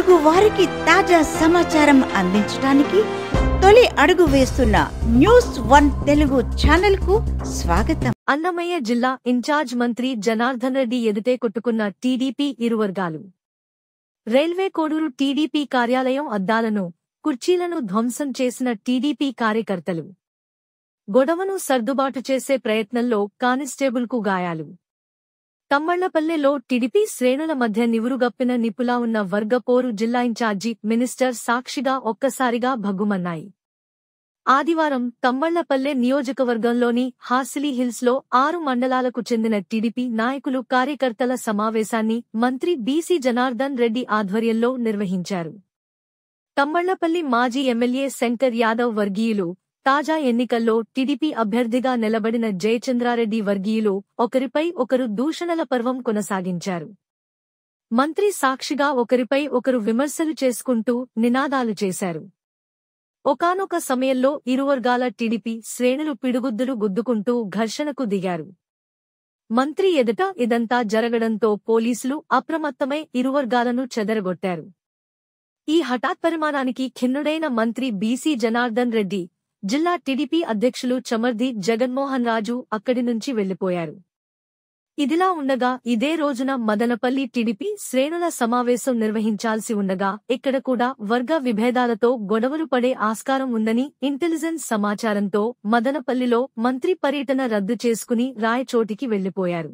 తెలుగు వారికి తాజా సమాచారం అందించడానికి తొలి అడుగు వేస్తున్న న్యూస్1 తెలుగు ఛానల్ కు స్వాగతం. అన్నమయ్య జిల్లా ఇన్ఛార్జ్ మంత్రి జనార్దన్ రెడ్డి ఎదుటే కొట్టుకున్న టీడీపీ ఇరువర్గాలు. రైల్వే కోడూరు టీడీపీ కార్యాలయం అద్దాలను, కుర్చీలను ధ్వంసం చేసిన టీడీపీ కార్యకర్తలు. గొడవను సర్దుబాటు చేసే ప్రయత్నంలో కానిస్టేబుల్కు గాయాలు. తమ్మళ్లపల్లెలో టీడీపీ శ్రేణుల మధ్య నివురుగప్పిన నిప్పులా ఉన్న వర్గపోరు జిల్లా ఇన్ఛార్జి మినిస్టర్ సాక్షిగా ఒక్కసారిగా భగ్గుమన్నాయి. ఆదివారం తమ్మళ్లపల్లె నియోజకవర్గంలోని హాసిలీ హిల్స్లో 6 మండలాలకు చెందిన టీడీపీ నాయకులు కార్యకర్తల సమావేశాన్ని మంత్రి బీసీ జనార్దన్ రెడ్డి ఆధ్వర్యంలో నిర్వహించారు. తమ్మళ్లపల్లి మాజీ ఎమ్మెల్యే శంకర్ యాదవ్ వర్గీయులు, తాజా ఎన్నికల్లో టీడీపీ అభ్యర్థిగా నిలబడిన జయచంద్రారెడ్డి వర్గీయులు ఒకరిపై ఒకరు దూషణల పర్వం కొనసాగించారు. మంత్రి సాక్షిగా ఒకరిపై ఒకరు విమర్శలు చేసుకుంటూ నినాదాలు చేశారు. ఒకానొక సమయంలో ఇరువర్గాల టీడీపీ శ్రేణులు పిడుగుద్దులు గుద్దుకుంటూ ఘర్షణకు దిగారు. మంత్రి ఎదుట ఇదంతా జరగడంతో పోలీసులు అప్రమత్తమై ఇరువర్గాలను చెదరగొట్టారు. ఈ హఠాత్ పరిమాణానికి ఖిన్నుడైన మంత్రి బీసీ జనార్దన్ రెడ్డి, జిల్లా టీడీపీ అధ్యక్షులు చమర్ది జగన్మోహన్ రాజు అక్కడి నుంచి వెళ్లిపోయారు. ఇదిలా ఉండగా ఇదే రోజున మదనపల్లి టీడీపీ శ్రేణుల సమావేశం నిర్వహించాల్సి ఉండగా ఇక్కడ కూడా వర్గ విభేదాలతో గొడవలు పడే ఆస్కారం ఉందని ఇంటెలిజెన్స్ సమాచారంతో మదనపల్లిలో మంత్రి పర్యటన రద్దు చేసుకుని రాయచోటికి వెళ్లిపోయారు.